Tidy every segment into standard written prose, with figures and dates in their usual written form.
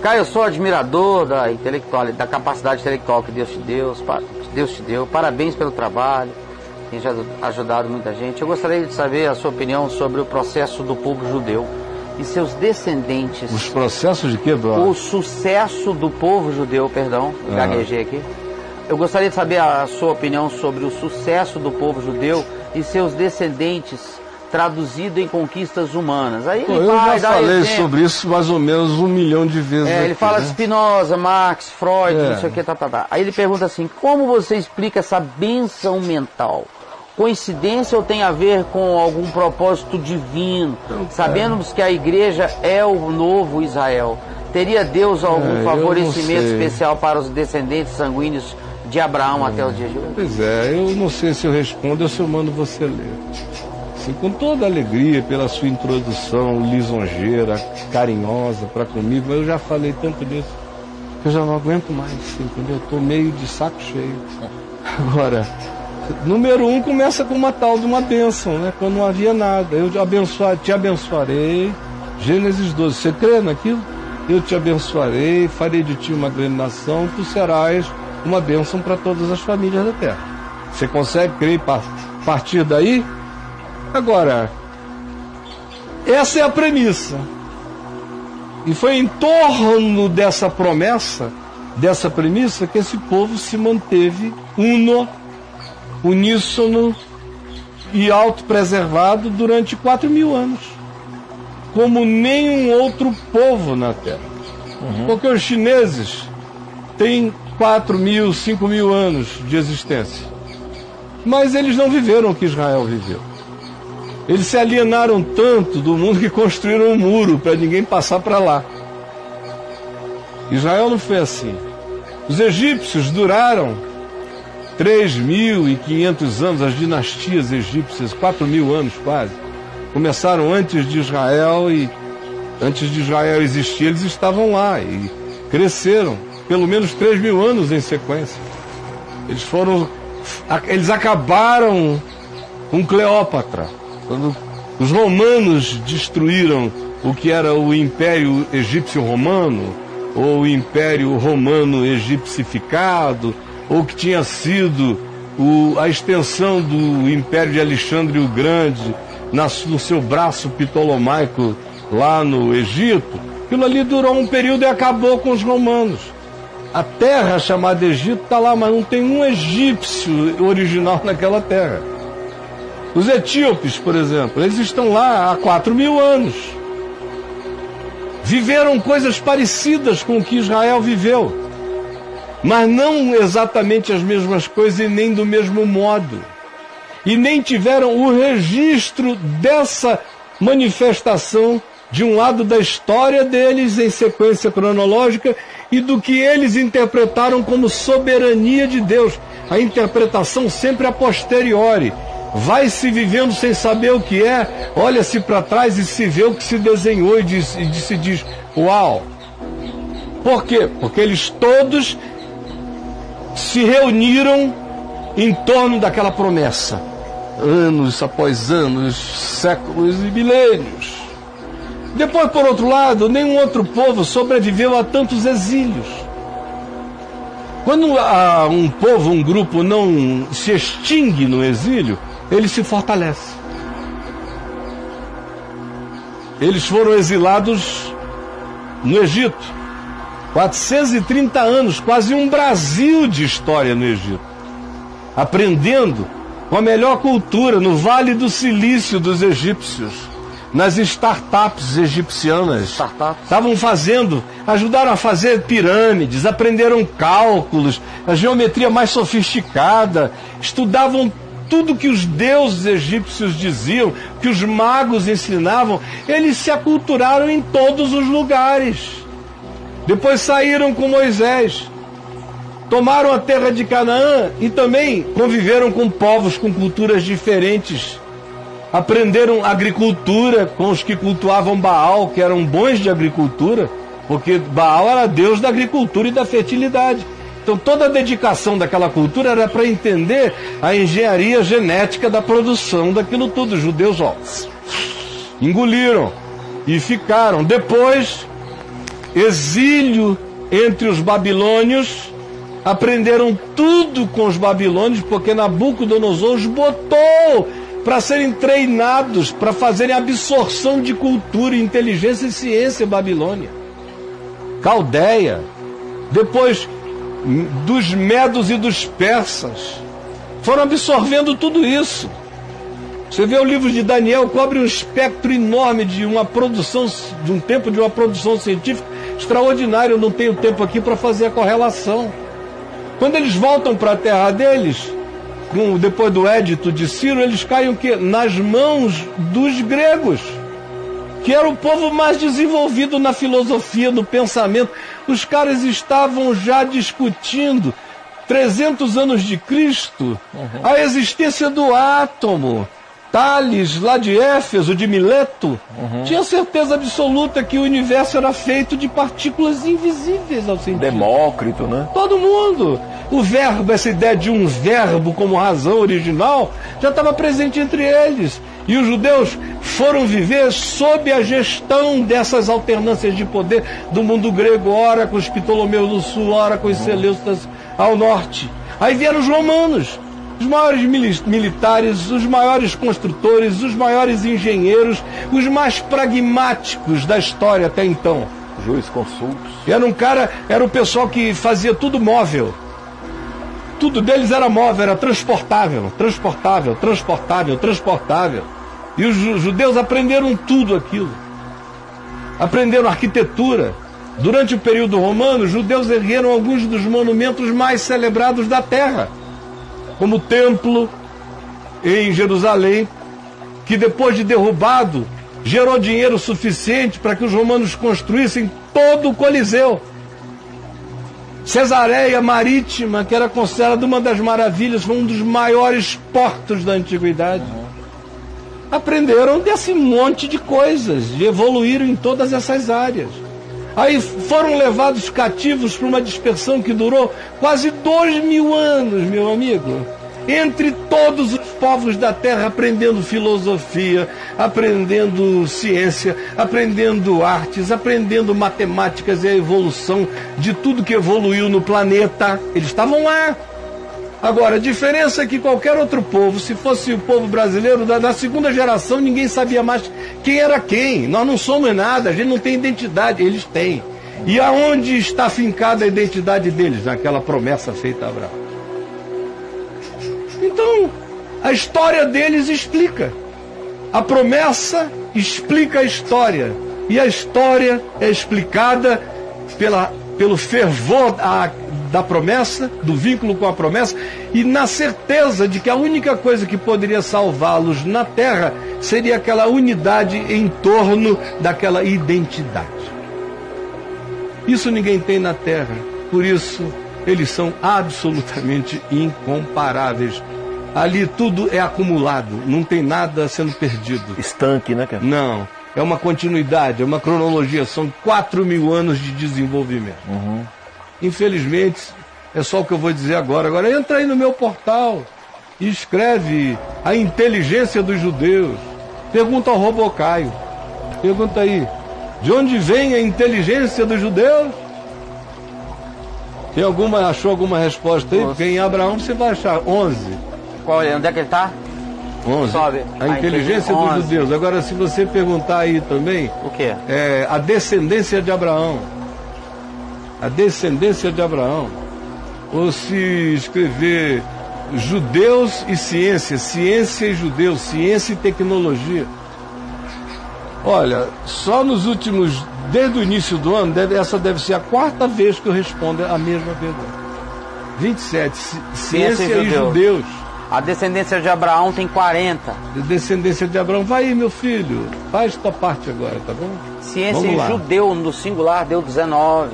cá eu sou admirador da capacidade intelectual que Deus te deu. Parabéns pelo trabalho, tem já ajudado muita gente. Eu gostaria de saber a sua opinião sobre o processo do povo judeu e seus descendentes. Os processos de quê, brother? O sucesso do povo judeu, gaguejei aqui. Eu gostaria de saber a sua opinião sobre o sucesso do povo judeu e seus descendentes, traduzido em conquistas humanas. Aí ele eu já falei sobre isso mais ou menos 1 milhão de vezes. Ele fala de Spinoza, Marx, Freud, não sei o que, Aí ele pergunta assim: como você explica essa bênção mental? Coincidência ou tem a ver com algum propósito divino? Sabemos que a igreja é o novo Israel. Teria Deus algum favorecimento especial para os descendentes sanguíneos de Abraão até os dias de hoje? Pois é, eu não sei se eu respondo ou se eu mando você ler. Assim, com toda alegria pela sua introdução lisonjeira, carinhosa para comigo, mas eu já falei tanto nisso que eu já não aguento mais, entendeu? Eu estou meio de saco cheio. Agora, número 1 começa com uma tal de uma bênção, né? Quando não havia nada. Eu te abençoarei. Gênesis 12. Você crê naquilo? Eu te abençoarei, farei de ti uma grande nação, tu serás uma bênção para todas as famílias da terra. Você consegue crer e partir daí? Agora, essa é a premissa. E foi em torno dessa promessa, dessa premissa, que esse povo se manteve uníssono e autopreservado durante 4.000 anos. Como nenhum outro povo na Terra. Porque os chineses têm 4.000, 5.000 anos de existência. Mas eles não viveram o que Israel viveu. Eles se alienaram tanto do mundo que construíram um muro para ninguém passar para lá. Israel não foi assim. Os egípcios duraram 3.500 anos, as dinastias egípcias, 4.000 anos quase. Começaram antes de Israel e antes de Israel existir, eles estavam lá e cresceram pelo menos 3.000 anos em sequência. Eles acabaram com Cleópatra. Quando os romanos destruíram o que era o Império Egípcio Romano, ou o Império Romano Egipcificado, ou que tinha sido a extensão do Império de Alexandre o Grande no seu braço ptolomaico lá no Egito, aquilo ali durou um período e acabou com os romanos. A terra chamada Egito está lá, mas não tem um egípcio original naquela terra. Os etíopes, por exemplo, eles estão lá há 4.000 anos. Viveram coisas parecidas com o que Israel viveu, mas não exatamente as mesmas coisas e nem do mesmo modo. E nem tiveram o registro dessa manifestação de um lado da história deles em sequência cronológica e do que eles interpretaram como soberania de Deus. A interpretação sempre a posteriori. Vai-se vivendo sem saber o que é, olha-se para trás e se vê o que se desenhou e se diz, uau! Por quê? Porque eles todos se reuniram em torno daquela promessa. Anos após anos, séculos e milênios. Depois, por outro lado, nenhum outro povo sobreviveu a tantos exílios. Quando um povo, um grupo não se extingue no exílio, ele se fortalece. Eles foram exilados no Egito. 430 anos, quase um Brasil de história no Egito. Aprendendo com a melhor cultura no Vale do Silício dos egípcios, nas startups egipcianas. Ajudaram a fazer pirâmides, aprenderam cálculos, a geometria mais sofisticada, estudavam tudo que os deuses egípcios diziam, que os magos ensinavam. Eles se aculturaram em todos os lugares. Depois saíram com Moisés, tomaram a terra de Canaã e também conviveram com povos com culturas diferentes. Aprenderam agricultura com os que cultuavam Baal, que eram bons de agricultura, porque Baal era deus da agricultura e da fertilidade. Então toda a dedicação daquela cultura era para entender a engenharia genética da produção daquilo tudo. Os judeus engoliram e ficaram. Depois exílio entre os babilônios, aprenderam tudo com os babilônios, porque Nabucodonosor os botou para serem treinados, para fazerem absorção de cultura, inteligência e ciência Babilônia. Caldeia, depois dos medos e dos persas, foram absorvendo tudo isso. Você vê o livro de Daniel, cobre um espectro enorme de uma produção, de um tempo de uma produção científica extraordinária. Eu não tenho tempo aqui para fazer a correlação. Quando eles voltam para a terra deles, depois do édito de Ciro, eles caem o quê? Nas mãos dos gregos, que era o povo mais desenvolvido na filosofia, no pensamento. Os caras estavam já discutindo, 300 anos de Cristo, a existência do átomo. Tales, lá de Éfeso, de Mileto, tinha certeza absoluta que o universo era feito de partículas invisíveis ao sentido. Demócrito, né? Todo mundo. O verbo, essa ideia de um verbo como razão original, já estava presente entre eles. E os judeus foram viver sob a gestão dessas alternâncias de poder do mundo grego, ora com os Ptolomeus do sul, ora com os Seleucidas ao norte. Aí vieram os romanos. Os maiores militares, os maiores construtores, os maiores engenheiros, os mais pragmáticos da história até então. Jurisconsultos. Era o pessoal que fazia tudo móvel. Tudo deles era móvel, era transportável. E os judeus aprenderam tudo aquilo. Aprenderam arquitetura. Durante o período romano, os judeus ergueram alguns dos monumentos mais celebrados da terra, como o templo em Jerusalém, que depois de derrubado, gerou dinheiro suficiente para que os romanos construíssem todo o Coliseu. Cesareia Marítima, que era considerada uma das maravilhas, foi um dos maiores portos da antiguidade. Aprenderam desse monte de coisas, e evoluíram em todas essas áreas. Aí foram levados cativos para uma dispersão que durou quase 2000 anos, meu amigo. Entre todos os povos da terra, aprendendo filosofia, aprendendo ciência, aprendendo artes, aprendendo matemáticas e a evolução de tudo que evoluiu no planeta. Eles estavam lá. Agora, a diferença é que qualquer outro povo, se fosse o povo brasileiro, da segunda geração, ninguém sabia mais quem era quem. Nós não somos nada, a gente não tem identidade, eles têm. E aonde está fincada a identidade deles? Naquela promessa feita a Abraão. Então, a história deles explica. A promessa explica a história. E a história é explicada pelo fervor da promessa, do vínculo com a promessa, e na certeza de que a única coisa que poderia salvá-los na terra seria aquela unidade em torno daquela identidade. Isso ninguém tem na terra, por isso eles são absolutamente incomparáveis. Ali tudo é acumulado, não tem nada sendo perdido. Estanque, né, cara? Não, é uma continuidade, é uma cronologia, são 4.000 anos de desenvolvimento. Infelizmente, é só o que eu vou dizer agora. Agora entra aí no meu portal e escreve a inteligência dos judeus. Pergunta ao Robocaio. Pergunta aí, de onde vem a inteligência dos judeus? Achou alguma resposta aí? Porque em Abraão você vai achar 11. Onde é que ele está? 11. Sobe. A inteligência dos 11. judeus. Agora, se você perguntar aí também... O quê? A descendência de Abraão. A descendência de Abraão. Ou se escrever judeus e ciência, ciência e judeus, ciência e tecnologia. Olha, só nos últimos, desde o início do ano, essa deve ser a 4ª vez que eu respondo a mesma pergunta. 27, ciência e judeus. A descendência de Abraão tem 40. A descendência de Abraão, vai aí, meu filho, faz tua parte agora, tá bom? Ciência e judeu, no singular, deu 19.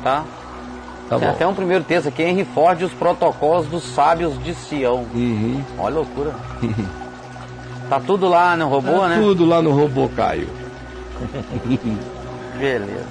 Tá? Tá Tem bom. até um primeiro texto aqui, Henry Ford e os protocolos dos sábios de Sião. Olha a loucura. Tá tudo lá no robô, né? Tudo lá no Robocaio. Beleza.